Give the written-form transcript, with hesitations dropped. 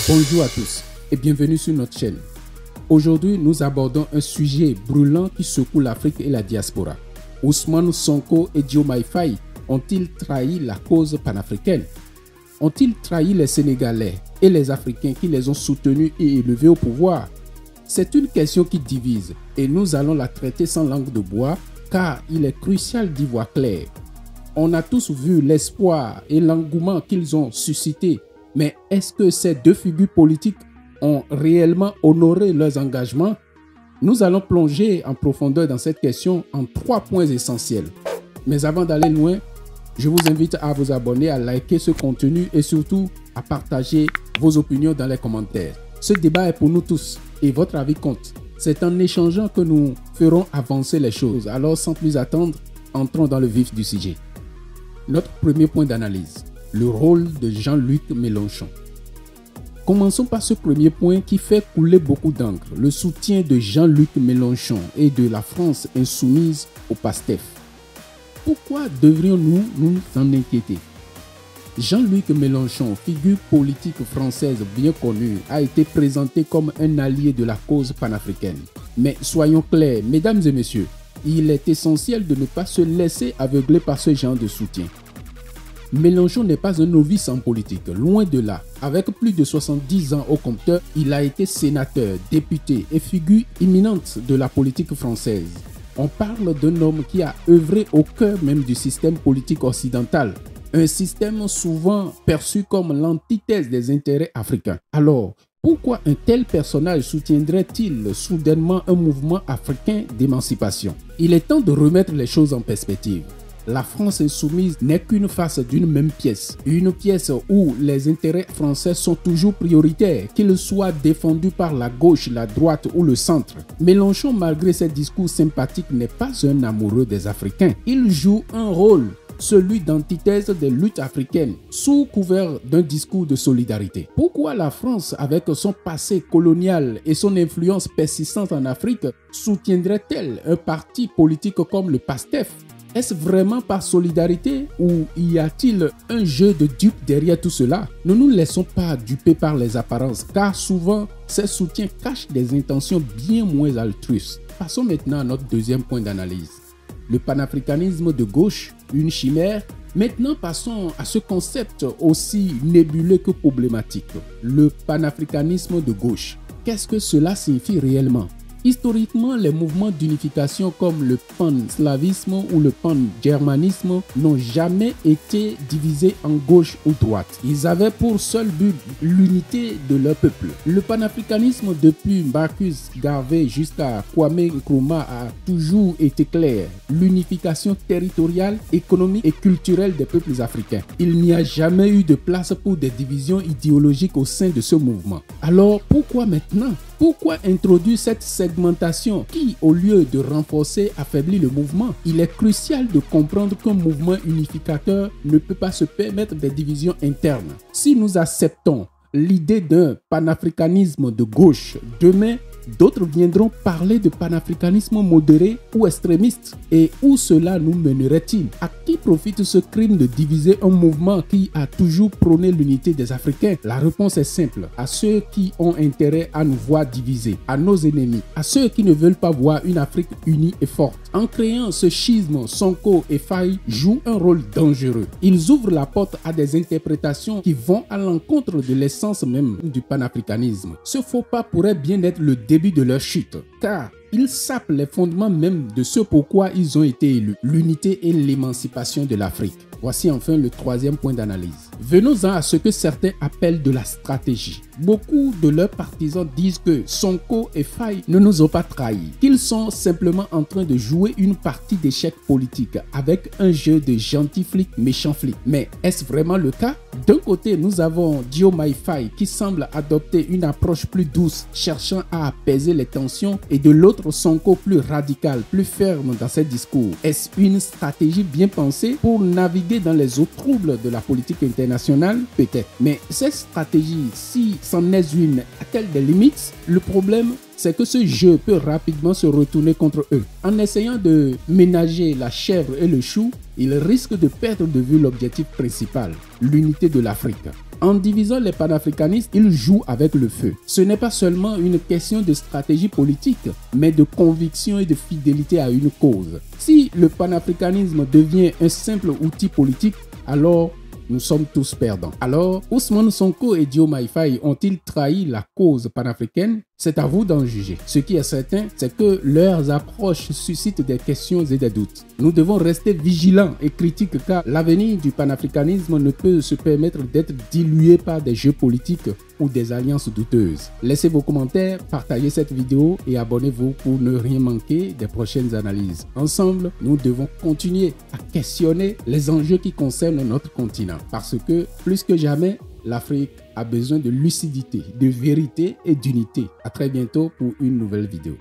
Bonjour à tous et bienvenue sur notre chaîne. Aujourd'hui, nous abordons un sujet brûlant qui secoue l'Afrique et la diaspora. Ousmane Sonko et Diomaye Faye ont-ils trahi la cause panafricaine? Ont-ils trahi les Sénégalais et les Africains qui les ont soutenus et élevés au pouvoir? C'est une question qui divise et nous allons la traiter sans langue de bois car il est crucial d'y voir clair. On a tous vu l'espoir et l'engouement qu'ils ont suscité, mais est-ce que ces deux figures politiques ont réellement honoré leurs engagements? Nous allons plonger en profondeur dans cette question en 3 points essentiels. Mais avant d'aller loin, je vous invite à vous abonner, à liker ce contenu et surtout à partager vos opinions dans les commentaires. Ce débat est pour nous tous et votre avis compte. C'est en échangeant que nous ferons avancer les choses. Alors sans plus attendre, entrons dans le vif du sujet. Notre premier point d'analyse, le rôle de Jean-Luc Mélenchon. Commençons par ce premier point qui fait couler beaucoup d'encre, le soutien de Jean-Luc Mélenchon et de la France insoumise au PASTEF. Pourquoi devrions-nous nous en inquiéter? Jean-Luc Mélenchon, figure politique française bien connue, a été présenté comme un allié de la cause panafricaine. Mais soyons clairs, mesdames et messieurs, il est essentiel de ne pas se laisser aveugler par ce genre de soutien. Mélenchon n'est pas un novice en politique, loin de là. Avec plus de 70 ans au compteur, il a été sénateur, député et figure imminente de la politique française. On parle d'un homme qui a œuvré au cœur même du système politique occidental, un système souvent perçu comme l'antithèse des intérêts africains. Alors, pourquoi un tel personnage soutiendrait-il soudainement un mouvement africain d'émancipation? Il est temps de remettre les choses en perspective. La France insoumise n'est qu'une face d'une même pièce. Une pièce où les intérêts français sont toujours prioritaires, qu'ils soient défendus par la gauche, la droite ou le centre. Mélenchon, malgré ses discours sympathiques, n'est pas un amoureux des Africains. Il joue un rôle, celui d'antithèse des luttes africaines, sous couvert d'un discours de solidarité. Pourquoi la France, avec son passé colonial et son influence persistante en Afrique, soutiendrait-elle un parti politique comme le PASTEF? Est-ce vraiment par solidarité ou y a-t-il un jeu de dupes derrière tout cela? Ne nous laissons pas duper par les apparences car souvent ces soutiens cachent des intentions bien moins altruistes. Passons maintenant à notre deuxième point d'analyse. Le panafricanisme de gauche, une chimère. Maintenant passons à ce concept aussi nébuleux que problématique. Le panafricanisme de gauche. Qu'est-ce que cela signifie réellement? Historiquement, les mouvements d'unification comme le pan-slavisme ou le pan-germanisme n'ont jamais été divisés en gauche ou droite. Ils avaient pour seul but l'unité de leur peuple. Le panafricanisme depuis Marcus Garvey jusqu'à Kwame Nkrumah a toujours été clair. L'unification territoriale, économique et culturelle des peuples africains. Il n'y a jamais eu de place pour des divisions idéologiques au sein de ce mouvement. Alors pourquoi maintenant? Pourquoi introduire cette segmentation qui, au lieu de renforcer, affaiblit le mouvement? Il est crucial de comprendre qu'un mouvement unificateur ne peut pas se permettre des divisions internes. Si nous acceptons l'idée d'un panafricanisme de gauche, demain, d'autres viendront parler de panafricanisme modéré ou extrémiste. Et où cela nous mènerait-il? À qui profite ce crime de diviser un mouvement qui a toujours prôné l'unité des Africains? La réponse est simple. À ceux qui ont intérêt à nous voir divisés, à nos ennemis, à ceux qui ne veulent pas voir une Afrique unie et forte. En créant ce schisme, Sonko et Faye jouent un rôle dangereux. Ils ouvrent la porte à des interprétations qui vont à l'encontre de l'essence même du panafricanisme. Ce faux pas pourrait bien être le début de leur chute, car ils sapent les fondements même de ce pourquoi ils ont été élus, l'unité et l'émancipation de l'Afrique. Voici enfin le troisième point d'analyse. Venons-en à ce que certains appellent de la stratégie. Beaucoup de leurs partisans disent que Sonko et Faye ne nous ont pas trahis, qu'ils sont simplement en train de jouer une partie d'échec politique avec un jeu de gentils flics, méchants flics. Mais est-ce vraiment le cas? D'un côté, nous avons Diomaye Faye qui semble adopter une approche plus douce, cherchant à apaiser les tensions, et de l'autre Sonko plus radical, plus ferme dans ses discours. Est-ce une stratégie bien pensée pour naviguer dans les eaux troubles de la politique internationale? Peut-être. Mais cette stratégie, si c'en est une, a-t-elle des limites? Le problème, c'est que ce jeu peut rapidement se retourner contre eux. En essayant de ménager la chèvre et le chou, ils risquent de perdre de vue l'objectif principal, l'unité de l'Afrique. En divisant les panafricanistes, ils jouent avec le feu. Ce n'est pas seulement une question de stratégie politique, mais de conviction et de fidélité à une cause. Si le panafricanisme devient un simple outil politique, alors nous sommes tous perdants. Alors, Ousmane Sonko et Diomaye Faye ont-ils trahi la cause panafricaine? C'est à vous d'en juger. Ce qui est certain, c'est que leurs approches suscitent des questions et des doutes. Nous devons rester vigilants et critiques car l'avenir du panafricanisme ne peut se permettre d'être dilué par des jeux politiques ou des alliances douteuses. Laissez vos commentaires, partagez cette vidéo et abonnez-vous pour ne rien manquer des prochaines analyses. Ensemble, nous devons continuer à questionner les enjeux qui concernent notre continent parce que, plus que jamais, l'Afrique a besoin de lucidité, de vérité et d'unité. À très bientôt pour une nouvelle vidéo.